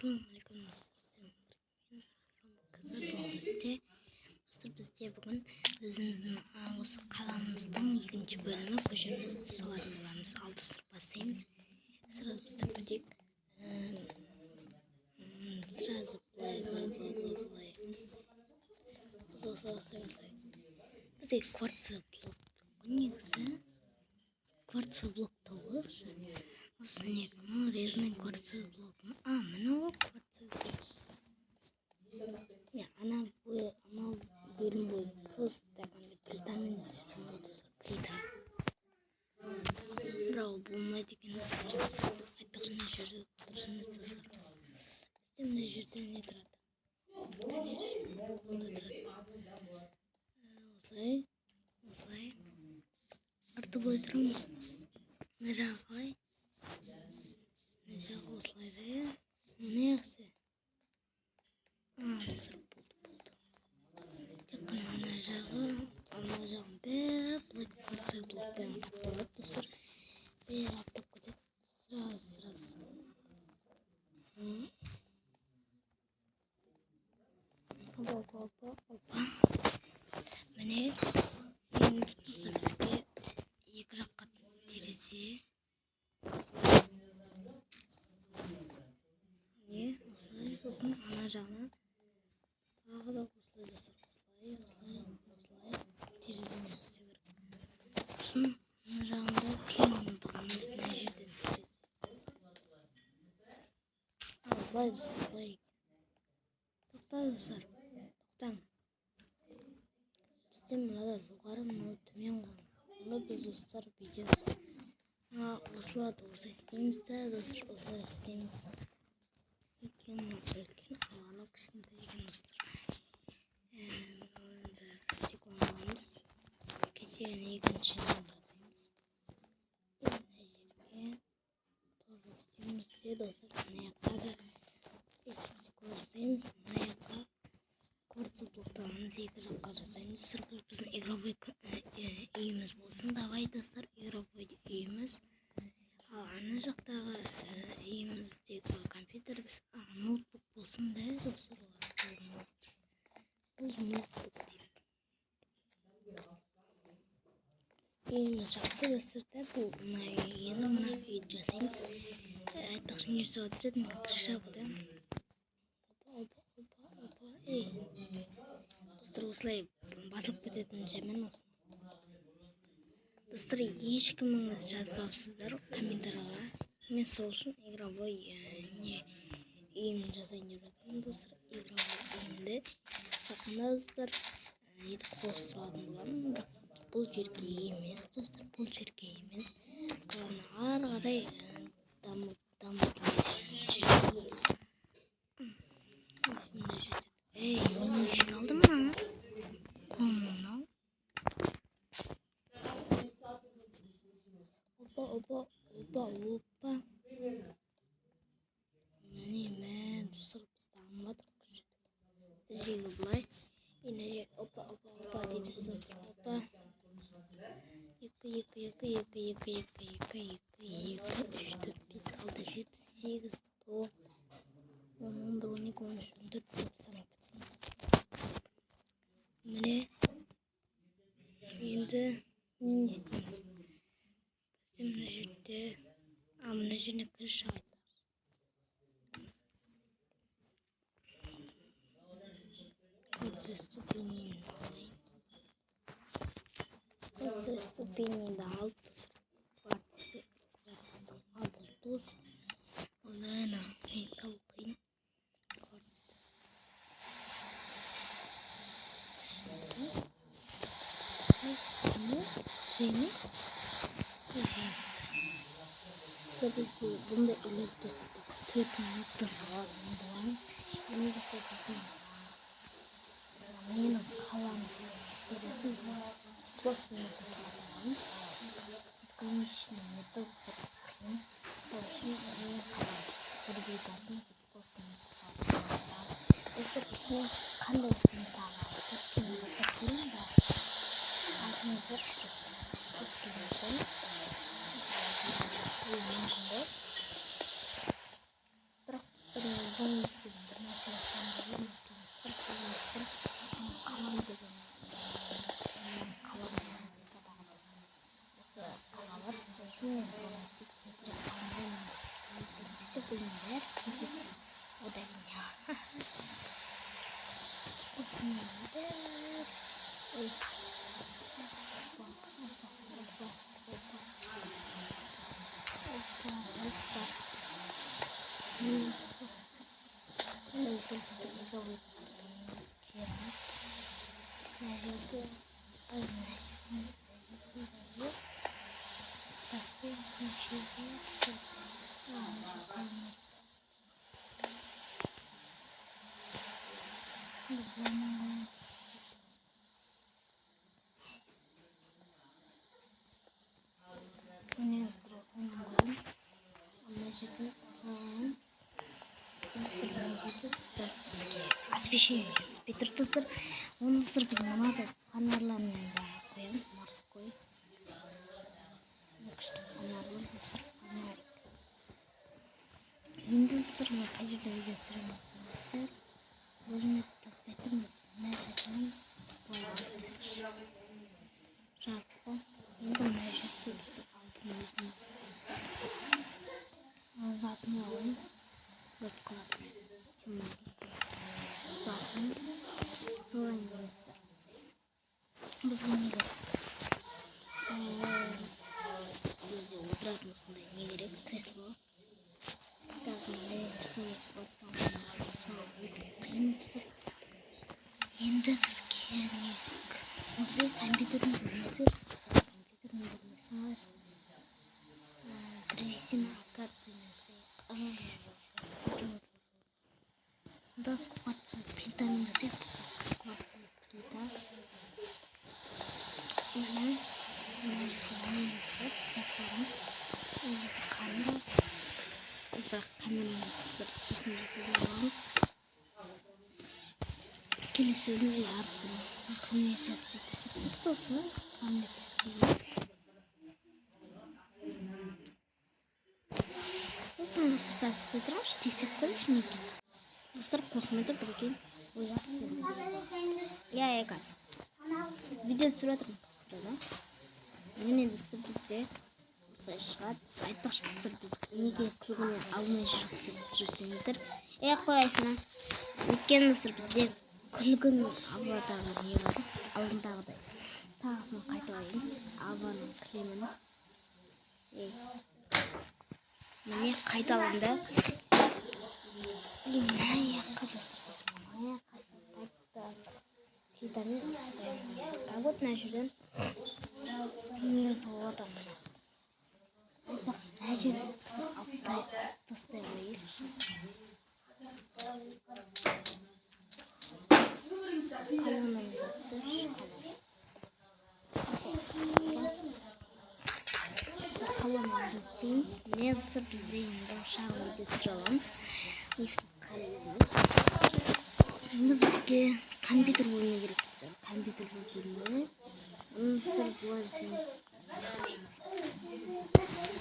Ассалаумағалейкум достар, бізде бүгін өзіміздің осы қаламыздың екінші бөлімі көшемізді салатын боламыз. Ал достар, бастаймыз. Сразу бастап кетейік. Сразу былай. Бізде кварцевый блок негізі. Кварцевый блок толықшы. Осы не? Резный кварцевый блок. Мынау кварцевый блок. Анау бөлім бойы просто такой плитамен плита. Бірақ болмайды екен. Айтпақшы мына жерде дұрыс емес достар. Бізде мына жерде не тұрады? Конечно, осылай тұрады. Осылай. Арты былай тұрамыз. Мына жағы қалай? Мына жағы осылай да. Мына жақсы. Достар, болды. Тек қана мына жағын бәрі былай кварцевый блокпен қапталады достар. Бәрі қаптап кетеді. Сразу. Опа. Міне енді достар, бізге екі жаққа терезе. Осылай. Сосын ана жағына тағы да осылай достар. Осылай. Тереземен істеу керек. Сосын ана жағында кең мына жерден терезе. Былай достар, былай. Тоқта достар. Бізде мынада жоғары, мынау төмен ғой. Онда біз достар бүйтеміз. Осыларды осылай істейміз да, достар, осылай істейміз. Үлкен алғаны кішкентай екен достар. Енді стекло аламыз. Кесені екіншіні жасаймыз. Мына жерге тоже істейміз де достар. Мына жаққа да стекло жасаймыз. Мына жаққа кварцевый блоктарымыз екі жаққа жасаймыз. Достар, бұл біздің игровой үйіміз болсын. Давай достар, игровой үйіміз. Ал ана жақтағы үйіміздегі компьютер ноутбук болсын да достар. Бұл ноутбук дейік. Үйіміз жақсы достар да. Бұл енді мына үйді жасаймыз. Айтпақшы міне жасап отырады, мен крыша бұда. Достар, осылай басылып кететін жаман болсын. Достар, ешкіміңіз жазбапсыздар комментарияға. Мен сол үшін игровой үйімді жасайын деп жатырмын достар. Игровой үйімді жақында достар етіп қосып салатын боламын. Бірақ бұл жерге емес достар, бұл жерге емес. Қаланы ары қарай дамытылады. Оның үшін алдым ма? Қолымнан. Опа. Міне достар, біз дамыватыр көшеді. Жегі былай. Енді опа дейміз достар. Опа. 2, 3, 4, 5, 6, 7, 8, 9, 10, 11, 12, 13, 14 деп санап кетсем. Міне енді не істейміз? Мына жерде мына жеріне крыша айтамыз. Кольцо ступенейді алайын. Кольцо ступенейді алып достар. Кварцтың алды тоже. Олайына мен қалқайын. Жеңі. Біз бұндай үйлерді достар, біз 4 минутта салатын боламыз. Енді достар, біздің менің қалам сериясын 4 минутта салатын боламыз. Біз конечно метод қиын. Сол үшін мен қалам бір видеосын 4 минутта салатын боламыз. Достар, мен қандай тентаға 4 минутта көрейін ба? Алтыңыздар достар, 4 минутта. Бірақ Удаление. Ой. Опа. Записали игровой раз. Наверное, освещение спектр тосыр. Оның тосыр біз мынада фонарлармен қоямыз, морской. Күшті фонарлы тосыр, фонарик. Енді тосыр мына қай жерде видео түсіреміз. Өзіметті бетіміз мына жерден жарқы. Енді мына жерде тосыр алдым өзім. Затын алайын. Өрт қылатын. Затын. Sonra investor. Biz bunu bize oturtmasında ne gerek? Kreslo. Gazmaya soğuk ortamda soğuk kıyındır. Endi bizga bize kompüterni bilmasak, drezina akartsinasi. Да, кварц плитами разъехался. Кварц плита. Это камера с келесіні ардым. Қызметесі Осында сырқасы сетіраш, тексеп көріш неке. Достар қосмайды бірген ойлақсы. Я газ. Видео түсіріп отырмын. Мені достар бізде осылай шығады. Айтпақшы достар біз неге күлгіне алмай жүрсеңдер. Қойайсына. Өйткені достар бізде күлгін албадағы не бар. Алдындағыдай. Тағысын қайталаймыз. Албаның кремін. Міне қайталанды. Как будто на жерден не золото. На жерден тастай қойып. Канализация қаламын не достар бізде енді шағын үйде түсіре аламыз. Ешкім қараймыз. Енді бізге компьютер бөлме керек достар. Компьютер бөлме. Оны достар бұлай жасаймыз.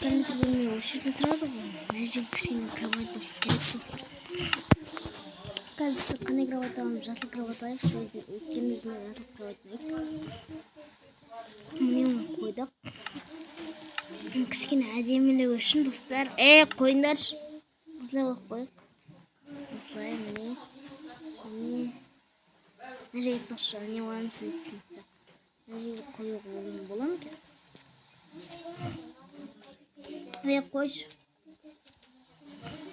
Компьютер бөлме осы жерде тұрады ғой. Мына жерге кішкене кровать болса керек шығар. Қазір қандай кровать аламыз? Жасыл кровать алайықшы. Өйткені өзіме жасыл кровать ұнайды. Міне оны қойдық. Кішкене әдемілеу үшін достар. Қойыңдаршы. Осылай қойып қойық. Осылай міне. Мына жерге айтпақшы, не оламыз нетсін. Мына жерге қойып ойын бола ма екен? Қойшы.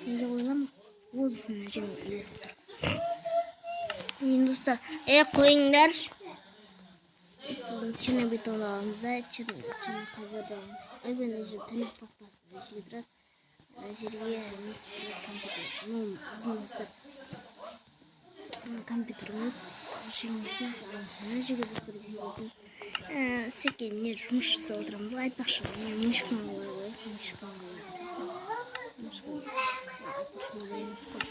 Мына жерге ойлама. Олдысын мына жерге үлесі тұр. Енді достар, қойыңдаршы. Чына бетон аламыз да, чына қабырды аламыз. Мен өзі пәніп тақтасын жерге тұрады. Жерге несі тұрады компьютер. Біздің достар компьютеріміз жеңімізден мына жерге достар біздің секен не жұмыс жасап отырамыз. Айтпақшы, мышканы олай қойық, мышканы олай. Айтпақшы ойлаймыз көп.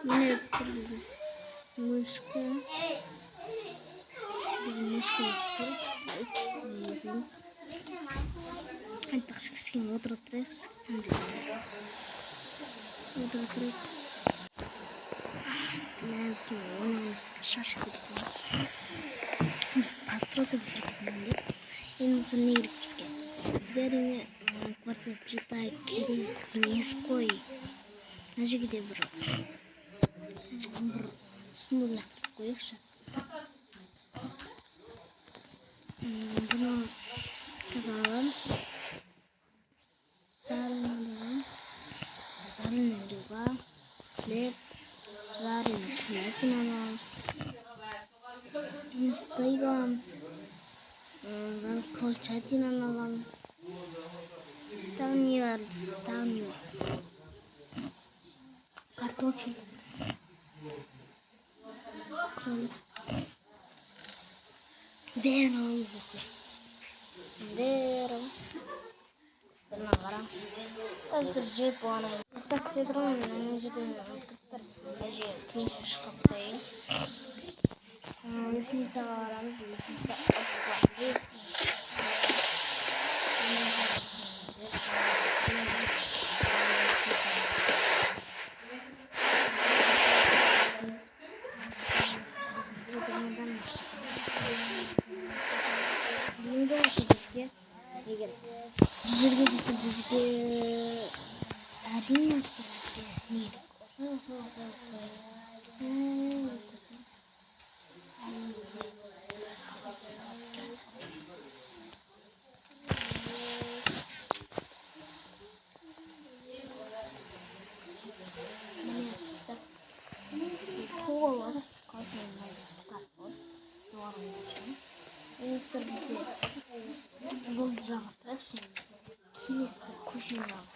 Міне тұр біздің мышка. Біздің мышкамыз тұр. Айтпақшы кішкене отыра тұрайықшы. Отыра тұрайық. Мәлісі ойнауын шаршы көтіп. Біз постройка түсіріп біздің міндет. енді не керек бізге? Бізге әрине кварцевый плита керек емес қой. Мына жерге де бір үстіне лақтырып қояйықшы. Бұны қазір аламыз. Жареный рыба, хлеб, жареный курятина аламыз. Стейк аламыз. Колчатинаны аламыз. Тағы не бар? Картофель. Кролик. Бәрін аламыз. Бірін қараңыз. Қазір жеп болғанайын. Естақ кседірін ана жерден бір кеңші шыққап қойын. Лесницаға барамыз. Лесница енді осы бізге егер жерге десе бізге әрине бізге не керек? Жол жағықтырайықшы. Келесі көшені алып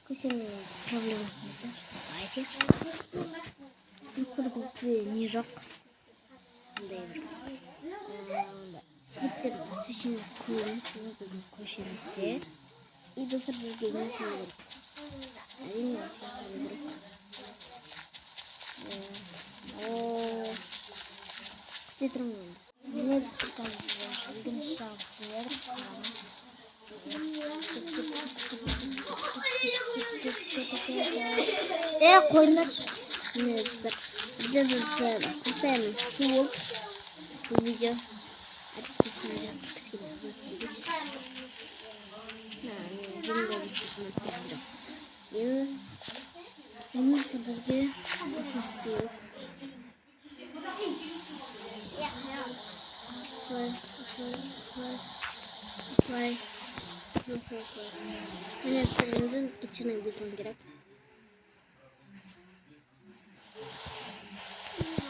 көшенің проблемасын айтайықшы. Мысыр бізде не жоқ? Светтер освещение көреміз біздің көшемізде. И достар бізге не салу керек? Әрине осылай салу керек. Күте тұрмын енді. Міне достар егінші жағы сілер. Қойыңдаршы. Міне достар. Біздер постоянно шуыл. Бұл видео. Айтып көпсіне жазып кішкене Немесе бізге осылай Міне енді кішкене бетон керек.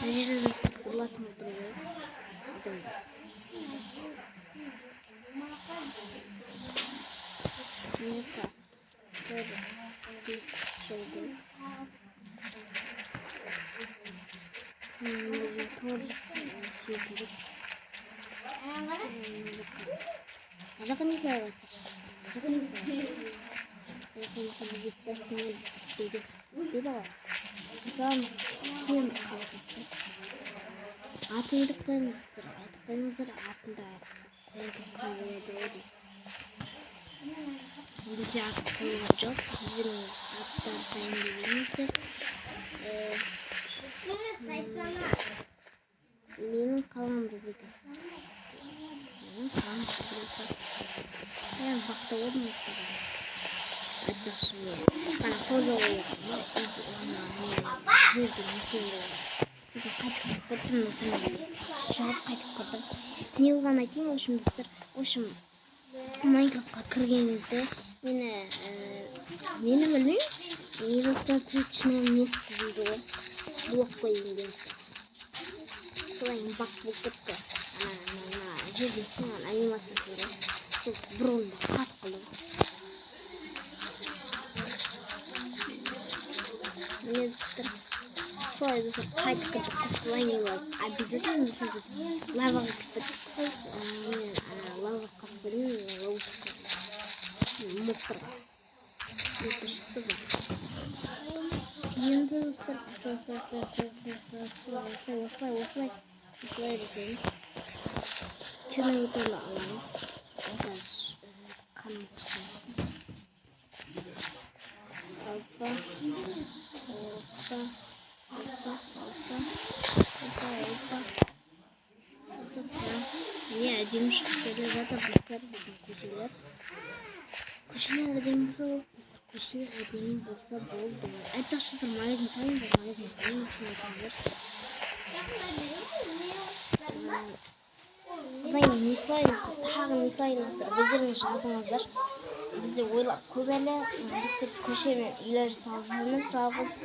Мына жерден ұрлатып отыру керек. Тоже все будет. Жақын салға жақын салға. Жақын салға басқаны бейдес. Бейді ғой. Мысалымыз кем қалып атыңды қойыңыздар. Атып қойыңыздар атында қойыңдар қойыңдар дейді. Бізде ат қойыңдар жоқ. Біздің аттар қайын дейміздер. Менің қалам рубрикасы. Ben bakta olmuştu. Hatta şöyle. Ben koza oynuyordum. Жүрдім осында. Өзім қайтып көрдім осында. Шығып қайтып көрдім. Не болғанын айтайын, общем достар. Общем Майнкрафтқа кіргенімде мені білмеймін. Недостаточно место дейді ғой. Блок қойын деген. Солай бақ болып кетті. Жерде сынған анимациясы бар. Сол бір орында қат қалды. Міне достар. Солай достар қайтып кірдік. Солай не болады. Обязательно достар біз лаваға кірдік. Мен лаваға қасып көрдім. Моқтарға. Мөптір шықты бар. Енді достар осылай жасаймыз. Черный бутылы аламыз. Қанымыз қанымыз. Опа. Не, әдемі Şöyle zaten bizler bizim kocalar. Koşular dediğim bulsa koşular dediğim bulsa bol değil. Ay taşıdır magazin sayın da magazin sayın için yapılır. Zaten nisayınızdır, tağın nisayınızdır, bizlerin şansınızdır. Bizde oylap köbele, bizde koşuyor ileri sağlığımız, rabız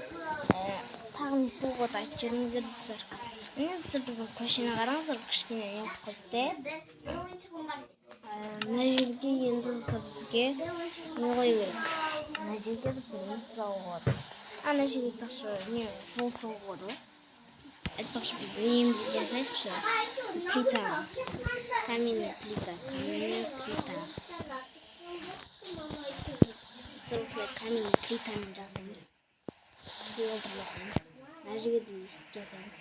tağın nisi koda açıyorumuzdur. Nedir bizim koşuna karanızdır, kışkine yapıp de. Necilge yıldızsa bizge ne koyuyoruz? Necilge de senin soğuğudu. Necilge taşı ne sol soğuğudu. Taşı biz neyimiz yazayık şu? Plita. Kamine plita. Kamine plita. Mesela kamine plita'nı yazayız. Doldurmasayız. Necilge de yazayız.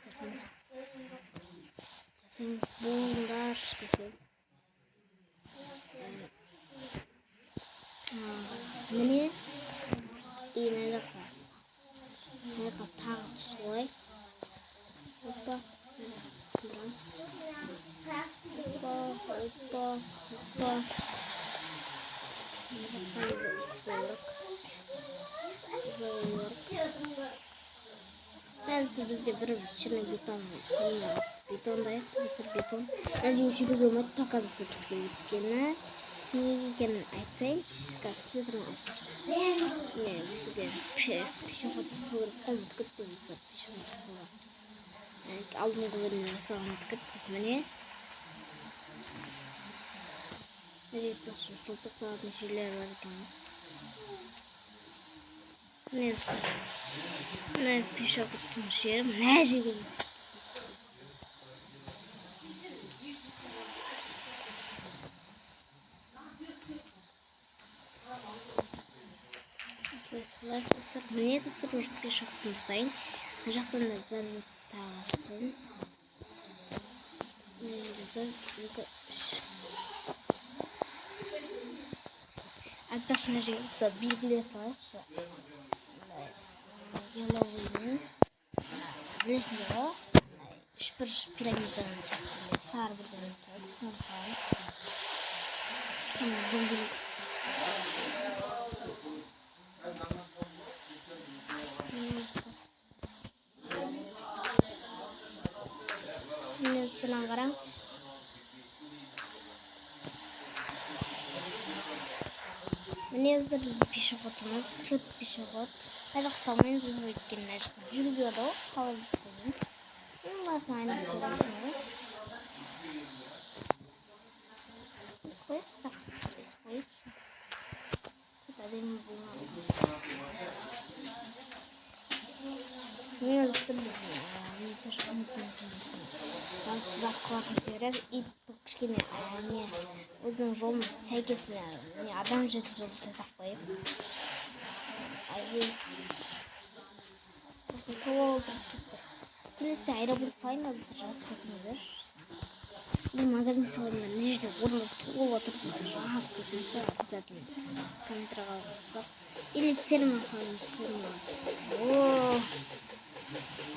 Yazayız. Sen bunlar kesin. Mene iğne rakı. Ne kadar soy. Hoppa. Sıram. Hoppa. Ben size bizce bir içine beton koyuyorum. Beton da yaptırırsa beton. Nazı uçudu gömet takalısı psikolojikine. Niye aytay? Kaçtı mı? Ne bizge pişafat soru komut kıttısı pişafat soru. Aldım güvenini sağlamak kıttısı mene. Evet nasıl sultuklar neşirler var kan. Neyse. Ne pişafat tımşerim ne jigiliz. Мне это стружит пешеходный стоин. Нажав на тағасыз. Arkadaşlar necə bilgiler sayıqsa. Yalovuyun. Bilesiniz o. Şüpür piramidanın sarı bir dönüntü. Son sayı. Tamam, zombilik. Senang karang. Ini adalah pişakotumuz, Türk pişakot. Her akşamın zırhlıklar yürüyordu, hava bitsin. Bunlar aynı kullanıyorlar. Koyup taksitleri koyup. Tutadım bunu. Ne olursa bizim Zaklatmak gerek. İlk kişine yani uzun yolun sevgisine yani adam jetiri tesak koyup. Ay. Doğru. Kilise ayrılık sayılmaz rahatsızlıktır. Bu magazin salonunda nerede vurulup oturmuşsun rahatsızlıktır zaten. Kamera kalmışlar. İlk firma salonu firma. Oo.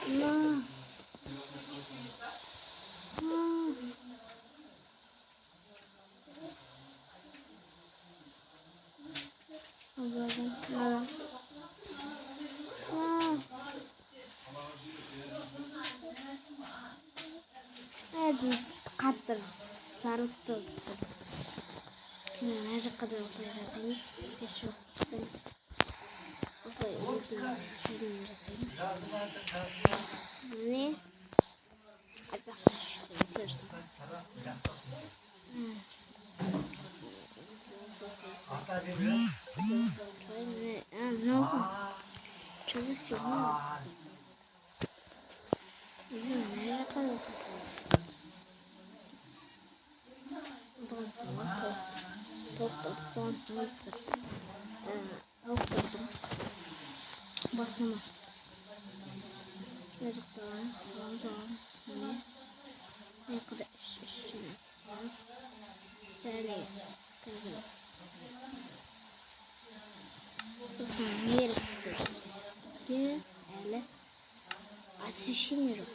No. Kattır, sarıktır. Her kadar olsaydınız, şu ne? Arkadaşlar ne oldu? Çocuk yok mu? Ne yapalım? Tost basma. Yazıklarımız, ne kadar işimiz. Böyle kızım. Sonra yere çizeceğiz. Öyle ateşim yok.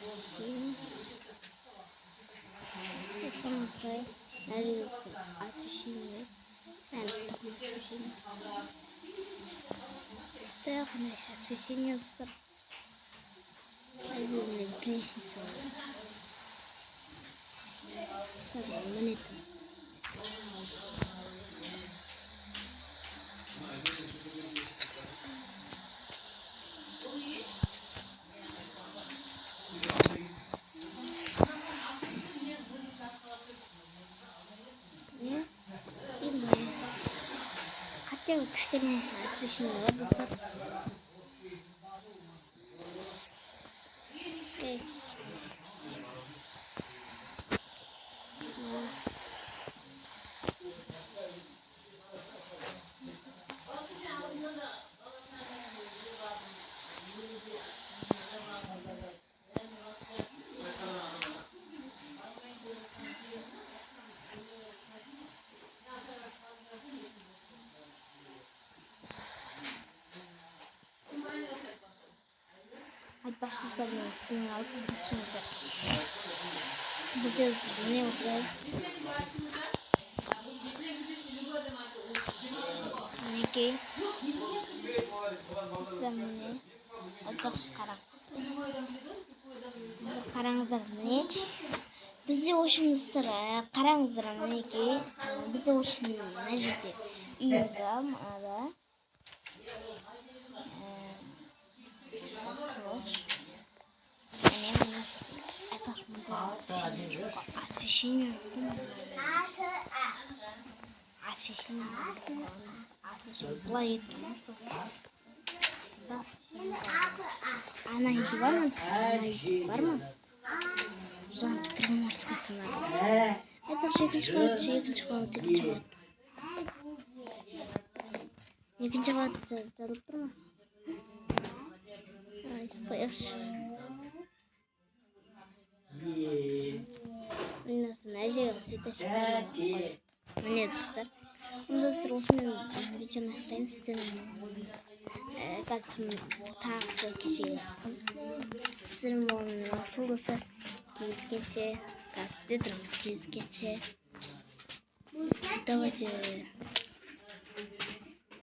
Освещение. Освещение. Освещение. Так, освещение. Лестница. Так, монета. И мы. Хотя бы кішкене освещение болса. Hadi başlayalım. Şimdi arkadaşımıza. Burada ne var? Niki. Zamane. Atak sekarang. Sekarang zamane. Bizde oşumuzdur. Karangızdır niki. Bizde oşumuz necdi? Uyuzam ada. Освещение. Она иди var mı? Var mı? Jandarmorska falan. Это екінші қабат. Екінші қабат жазылып тұр ма? Қояқшы. Мына жерге светочкалар қойдық. Міне достар. Онда достар осымен видеоны аяқтаймыз. Қазір тағы кешегі қыз. Сіздердің болғанмен асыл болса кездескенше. Қазір дедім кездескенше. Давайте